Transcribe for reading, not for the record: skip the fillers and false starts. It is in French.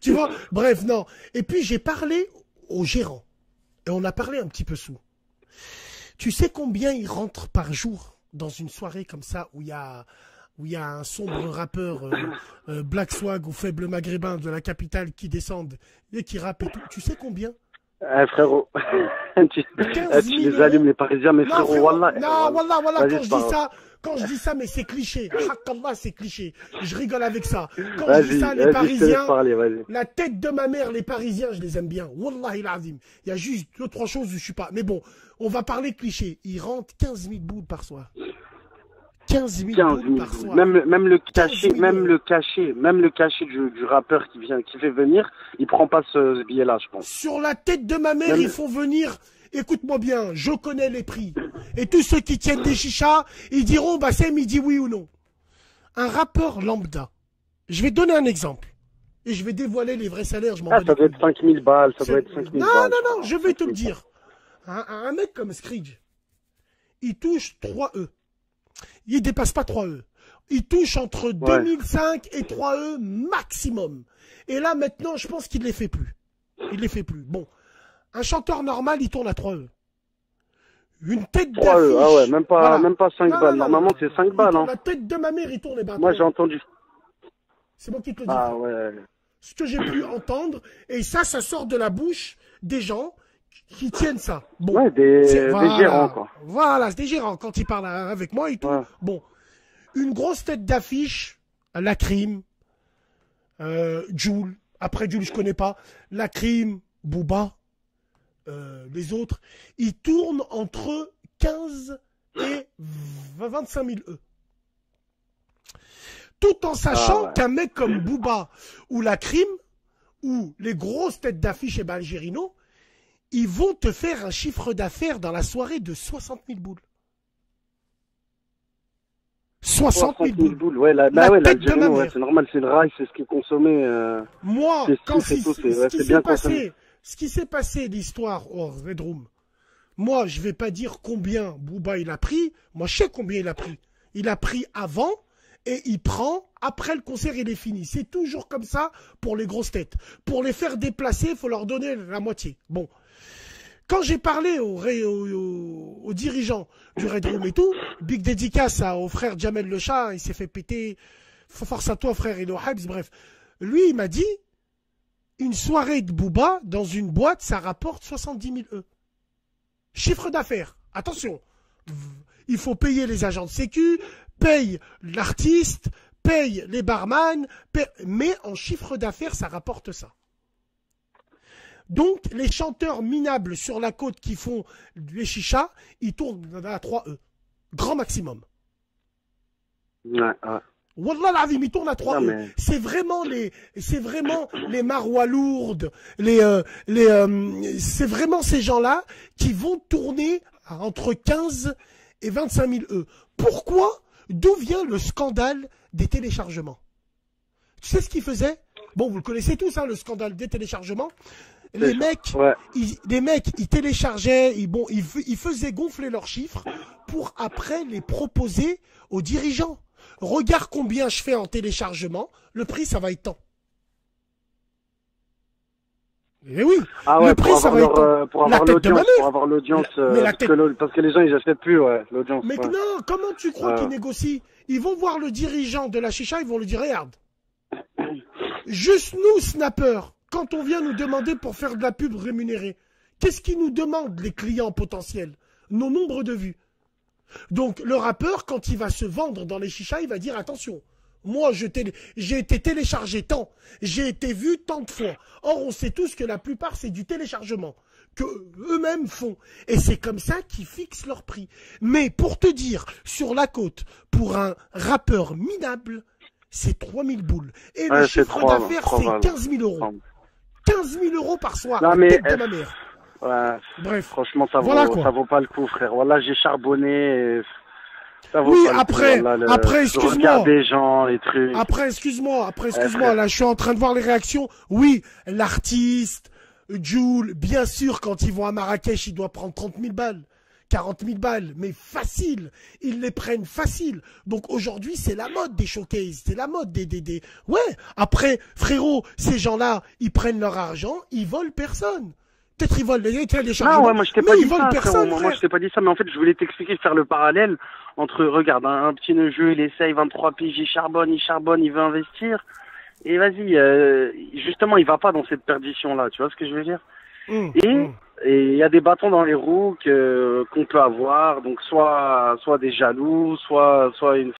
Tu vois? Bref, non. Et puis, j'ai parlé au gérant. Et on a parlé un petit peu sous. Tu sais combien il rentre par jour dans une soirée comme ça où il y a un sombre rappeur Black Swag ou faible maghrébin de la capitale qui descendent et qui rappe et tout. Tu sais combien? Frérot, tu 15 000 les allumes les Parisiens, mais non, frérot, frérot, wallah. non, voilà, Vas-y, quand je dis ça, mais c'est cliché. Hakallah, c'est cliché. Je rigole avec ça. Quand je dis ça, les vas-y, je te laisse Parisiens, parler, vas-y. la tête de ma mère, les Parisiens, je les aime bien. Wallahi l'azim. Il y a juste 2-3 choses où je suis pas. Mais bon, on va parler cliché. Ils rentrent 15 000 boules par soir. 15 000 boules par soir. Même le 15 000 même le cachet du rappeur qui fait venir, il prend pas ce billet-là, je pense. Sur la tête de ma mère, ils font venir. Écoute-moi bien, je connais les prix. Et tous ceux qui tiennent des chichas, ils diront, bah c'est midi oui ou non. Un rappeur lambda. Je vais donner un exemple. Et je vais dévoiler les vrais salaires, je m'en bats Ça doit être 5 000 balles, ça doit être 5 000 balles. Non, je vais te le dire. Un mec comme Screech, il touche 3 E. Il dépasse pas 3 E. Il touche entre 2005 et 3 E maximum. Et là, maintenant, je pense qu'il ne les fait plus. Il les fait plus. Bon. Un chanteur normal, il tourne à 3 E. Une tête d'affiche. 3 E, ah ouais, même pas 5 balles. Non, Normalement, c'est 5 balles, hein. La tête de ma mère, il tourne les bâtons. Moi, j'ai entendu. C'est moi qui te le dis. Ah ouais. Ce que j'ai pu entendre, et ça sort de la bouche des gens qui tiennent ça. Bon, Ouais, des gérants, quoi. Voilà, c'est des gérants quand ils parlent avec moi et tout. Ouais. Bon, une grosse tête d'affiche, la Crime, Jul, après Jul, je connais pas, la Crime, Booba, les autres, ils tournent entre 15 et 25 000 E. Tout en sachant qu'un mec comme Booba ou la Crime ou les grosses têtes d'affiche et Balgerino, ils vont te faire un chiffre d'affaires dans la soirée de 60 000 boules. 60 000 boules. Ouais, l'Algérino, ouais, c'est normal, c'est le rail, c'est ce qui est consommé. Moi, quand ce qui s'est passé, l'histoire au Red Room, moi, je vais pas dire combien Booba il a pris. Moi, je sais combien il a pris. Il a pris avant et il prend après le concert, il est fini. C'est toujours comme ça pour les grosses têtes. Pour les faire déplacer, il faut leur donner la moitié. Bon. Quand j'ai parlé aux dirigeants du Red Room et tout, big dédicace au frère Jamel Le Chat, il s'est fait péter. Force à toi, frère, il est au Habs, bref. Lui, il m'a dit, une soirée de Booba dans une boîte, ça rapporte 70 000 E. Chiffre d'affaires. Attention. Il faut payer les agents de sécu, paye l'artiste, paye les barman, mais en chiffre d'affaires, ça rapporte ça. Donc, les chanteurs minables sur la côte qui font les chichas, ils tournent à 3 E. Grand maximum. Ouais. Wallah l'azim, ils tournent à 3 E. Mais... C'est vraiment les marois lourdes, c'est vraiment ces gens-là qui vont tourner entre 15 et 25 000 E. Pourquoi? D'où vient le scandale des téléchargements? Tu sais ce qu'ils faisaient? Bon, vous le connaissez tous, hein, le scandale des téléchargements. Les mecs, ils téléchargeaient, ils faisaient gonfler leurs chiffres pour après les proposer aux dirigeants. Regarde combien je fais en téléchargement, le prix ça va être tant. Eh oui, le prix ça va être tant. Pour avoir l'audience, parce que les gens ils achètent plus l'audience. Mais non, comment tu crois qu'ils négocient? Ils vont voir le dirigeant de la chicha, ils vont lui dire regarde. Juste nous, snappers, quand on vient nous demander pour faire de la pub rémunérée, qu'est-ce qu'ils nous demandent, les clients potentiels? Nos nombres de vues. Donc, le rappeur, quand il va se vendre dans les chichas, il va dire attention, moi, j'ai été téléchargé tant, j'ai été vu tant de fois. Or, on sait tous que la plupart, c'est du téléchargement que eux-mêmes font. Et c'est comme ça qu'ils fixent leur prix. Mais pour te dire, sur la côte, pour un rappeur minable, c'est 3 000 boules. Et le chiffre d'affaires, c'est 15 000 euros. 15 000 euros par soir. Non, mais tête de ma mère. Ouais, bref. Franchement, ça vaut pas le coup, frère. Voilà, j'ai charbonné. Ça vaut oui, pas après, le coup. après, excuse-moi. Regarde des gens, les trucs. Après, excuse-moi. Là, je suis en train de voir les réactions. Oui, l'artiste, Jul, bien sûr, quand ils vont à Marrakech, il doit prendre 30 000 balles. 40 000 balles, mais facile. Ils les prennent facile. Donc aujourd'hui, c'est la mode des showcases. C'est la mode des... Ouais, après, frérot, ces gens-là, ils prennent leur argent, ils volent personne. Peut-être ils volent les chargements. Non, ouais, moi je t'ai pas dit ils volent ça, personne, frérot. Moi je t'ai pas dit ça, mais en fait je voulais t'expliquer, faire le parallèle entre, regarde, un petit jeu, il essaye 23 piges, il charbonne, il veut investir. Et vas-y, justement, il va pas dans cette perdition-là, tu vois ce que je veux dire? Et il y a des bâtons dans les roues qu'on peut avoir, donc soit des jaloux, soit une